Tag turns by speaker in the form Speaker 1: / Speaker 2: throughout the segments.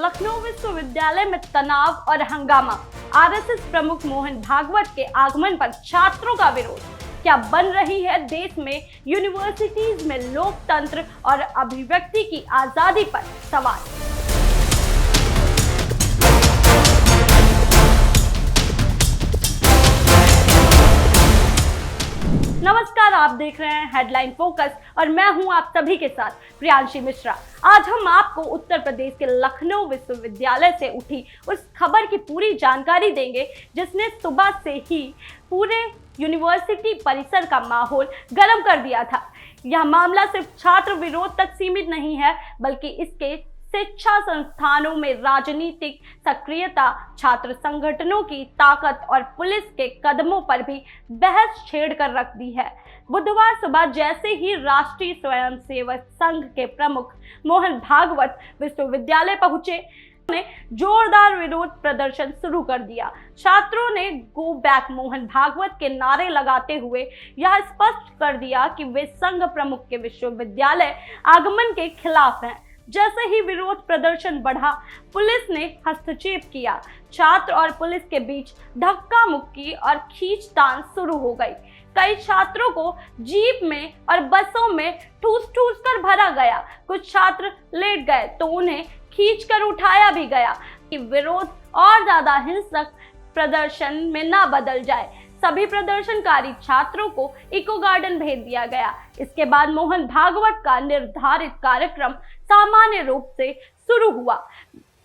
Speaker 1: लखनऊ विश्वविद्यालय में तनाव और हंगामा। आरएसएस प्रमुख मोहन भागवत के आगमन पर छात्रों का विरोध। क्या बन रही है देश में यूनिवर्सिटीज में लोकतंत्र और अभिव्यक्ति की आजादी पर सवाल। नमस्कार, आप देख रहे हैं हेडलाइन फोकस और मैं हूं आप सभी के साथ प्रियांशी मिश्रा। आज हम आपको उत्तर प्रदेश के लखनऊ विश्वविद्यालय से उठी उस खबर की पूरी जानकारी देंगे जिसने सुबह से ही पूरे यूनिवर्सिटी परिसर का माहौल गर्म कर दिया था। यह मामला सिर्फ छात्र विरोध तक सीमित नहीं है, बल्कि इसके शिक्षा संस्थानों में राजनीतिक सक्रियता, छात्र संगठनों की ताकत और पुलिस के कदमों पर भी बहस छेड़ कर रख दी है। बुधवार सुबह जैसे ही राष्ट्रीय स्वयंसेवक संघ के प्रमुख मोहन भागवत विश्वविद्यालय पहुंचे, ने जोरदार विरोध प्रदर्शन शुरू कर दिया। छात्रों ने गो बैक मोहन भागवत के नारे लगाते हुए यह स्पष्ट कर दिया कि वे संघ प्रमुख के विश्वविद्यालय आगमन के खिलाफ हैं। जैसे ही विरोध प्रदर्शन बढ़ा, पुलिस ने हस्तक्षेप किया। छात्र और पुलिस के बीच धक्का मुक्की और खींचतान शुरू हो गई। कई छात्रों को जीप में और बसों में ठूस कर भरा गया। कुछ छात्र लेट गए तो उन्हें खींचकर उठाया भी गया कि विरोध और ज्यादा हिंसक प्रदर्शन में ना बदल जाए। सभी प्रदर्शनकारी छात्रों को इको गार्डन भेज दिया गया। इसके बाद मोहन भागवत का निर्धारित कार्यक्रम सामान्य रूप से शुरू हुआ।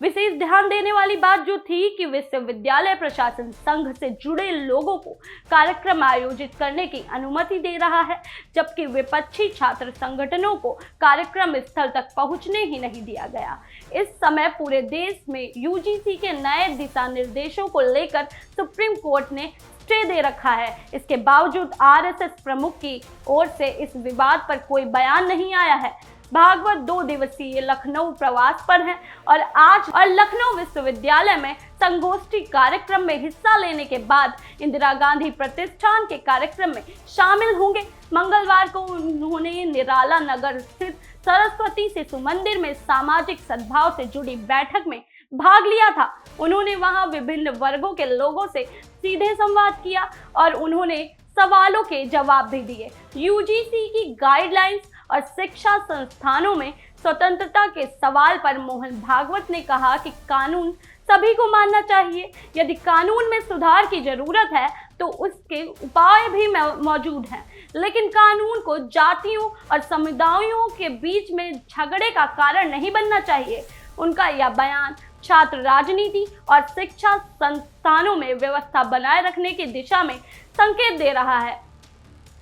Speaker 1: विशेष ध्यान देने वाली बात जो थी कि विश्वविद्यालय प्रशासन संघ से जुड़े लोगों को कार्यक्रम आयोजित करने की अनुमति दे रहा है, जबकि विपक्षी छात्र संगठनों को कार्यक्रम स्थल तक पहुंचने ही नहीं दिया गया। इस समय पूरे देश में यूजीसी के नए दिशा निर्देशों को लेकर सुप्रीम कोर्ट ने स्टे दे रखा है। इसके बावजूद आरएसएस प्रमुख की ओर से इस विवाद पर कोई बयान नहीं आया है। भागवत 2 दिवसीय लखनऊ प्रवास पर हैं और आज लखनऊ विश्वविद्यालय में संगोष्ठी कार्यक्रम में हिस्सा लेने के बाद इंदिरा गांधी प्रतिष्ठान के कार्यक्रम में शामिल होंगे। मंगलवार को उन्होंने निराला नगर स्थित सरस्वती शिशु मंदिर में सामाजिक सद्भाव से जुड़ी बैठक में भाग लिया था। उन्होंने वहां विभिन्न वर्गों के लोगों से सीधे संवाद किया और उन्होंने सवालों के जवाब भी दिए। यूजीसी की गाइडलाइंस और शिक्षा संस्थानों में स्वतंत्रता के सवाल पर मोहन भागवत ने कहा कि कानून सभी को मानना चाहिए। यदि कानून में सुधार की जरूरत है तो उसके उपाय भी मौजूद हैं, लेकिन कानून को जातियों और समुदायों के बीच में झगड़े का कारण नहीं बनना चाहिए। उनका यह बयान छात्र राजनीति और शिक्षा संस्थानों में व्यवस्था बनाए रखने की दिशा में संकेत दे रहा है।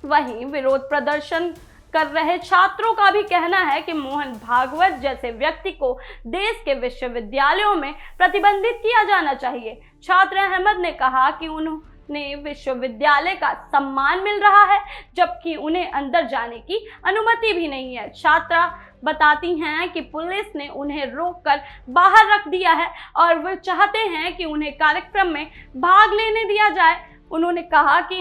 Speaker 1: वहीं विरोध प्रदर्शन कर रहे छात्रों का भी कहना है कि मोहन भागवत जैसे व्यक्ति को देश के विश्वविद्यालयों में प्रतिबंधित किया जाना चाहिए। छात्र अहमद ने कहा कि उन्हें विश्वविद्यालय का सम्मान मिल रहा है, जबकि उन्हें अंदर जाने की अनुमति भी नहीं है। छात्रा बताती हैं कि पुलिस ने उन्हें रोककर बाहर रख दिया है और वे चाहते हैं कि उन्हें कार्यक्रम में भाग लेने दिया जाए। उन्होंने कहा कि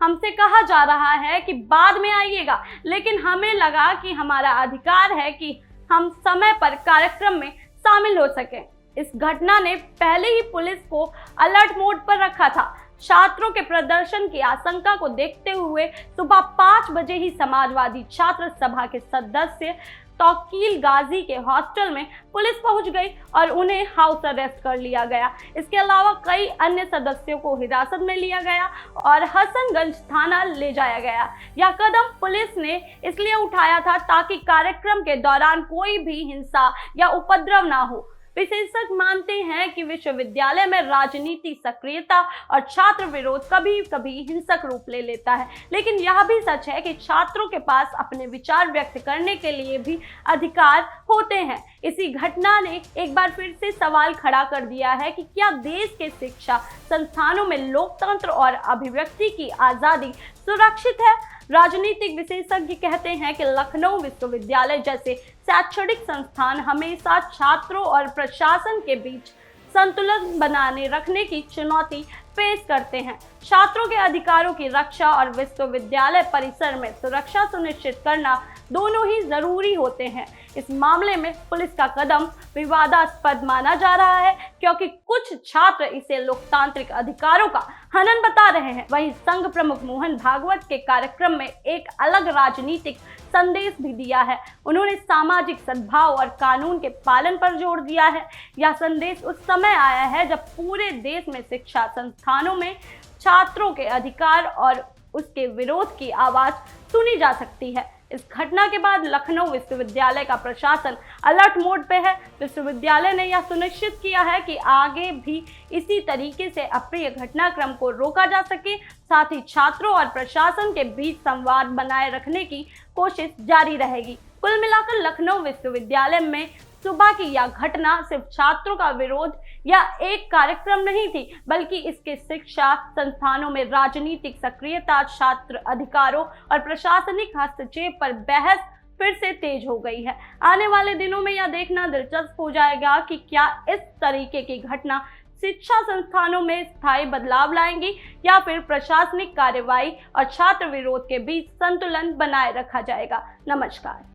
Speaker 1: हमसे कहा जा रहा है कि बाद में आइएगा, लेकिन हमें लगा कि हमारा अधिकार है कि हम समय पर कार्यक्रम में शामिल हो सकें। इस घटना ने पहले ही पुलिस को अलर्ट मोड पर रखा था। छात्रों के प्रदर्शन की आशंका को देखते हुए सुबह 5 बजे ही समाजवादी छात्र सभा के सदस्य तौकील गाजी के हॉस्टल में पुलिस पहुंच गई और उन्हें हाउस अरेस्ट कर लिया गया। इसके अलावा कई अन्य सदस्यों को हिरासत में लिया गया और हसनगंज थाना ले जाया गया। यह कदम पुलिस ने इसलिए उठाया था ताकि कार्यक्रम के दौरान कोई भी हिंसा या उपद्रव ना हो। विशेषज्ञ मानते हैं कि विश्वविद्यालय में राजनीति सक्रियता और छात्र विरोध कभी कभी हिंसक रूप ले लेता है, लेकिन यह भी सच है कि छात्रों के पास अपने विचार व्यक्त करने के लिए भी अधिकार होते हैं। इसी घटना ने एक बार फिर से सवाल खड़ा कर दिया है कि क्या देश के शिक्षा संस्थानों में लोकतंत्र और अभिव्यक्ति की आजादी सुरक्षित है। राजनीतिक विशेषज्ञ कहते हैं कि लखनऊ विश्वविद्यालय जैसे शैक्षणिक संस्थान हमेशा छात्रों और प्रशासन के बीच संतुलन बनाने रखने की चुनौती पेश करते हैं। छात्रों के अधिकारों की रक्षा और विश्वविद्यालय परिसर में सुरक्षा सुनिश्चित करना दोनों ही जरूरी होते हैं। इस मामले में पुलिस का कदम विवादास्पद माना जा रहा है, क्योंकि कुछ छात्र इसे लोकतांत्रिक अधिकारों का हनन बता रहे हैं। वहीं संघ प्रमुख मोहन भागवत के कार्यक्रम में एक अलग राजनीतिक संदेश भी दिया है। उन्होंने सामाजिक सद्भाव और कानून के पालन पर जोर दिया है। यह संदेश उस समय आया है जब पूरे देश में शिक्षा संस्थानों में छात्रों के अधिकार और उसके विरोध की आवाज सुनी जा सकती है। इस घटना के बाद लखनऊ विश्वविद्यालय का प्रशासन अलर्ट मोड पे है। विश्वविद्यालय ने यह सुनिश्चित किया है कि आगे भी इसी तरीके से अप्रिय घटनाक्रम को रोका जा सके। साथ ही छात्रों और प्रशासन के बीच संवाद बनाए रखने की कोशिश जारी रहेगी। कुल मिलाकर लखनऊ विश्वविद्यालय में सुबह की यह घटना सिर्फ छात्रों का विरोध या एक कार्यक्रम नहीं थी, बल्कि इसके शिक्षा संस्थानों में राजनीतिक सक्रियता, छात्र अधिकारों और प्रशासनिक हस्तक्षेप पर बहस फिर से तेज हो गई है। आने वाले दिनों में यह देखना दिलचस्प हो जाएगा कि क्या इस तरीके की घटना शिक्षा संस्थानों में स्थायी बदलाव लाएंगी या फिर प्रशासनिक कार्रवाई और छात्र विरोध के बीच संतुलन बनाए रखा जाएगा। नमस्कार।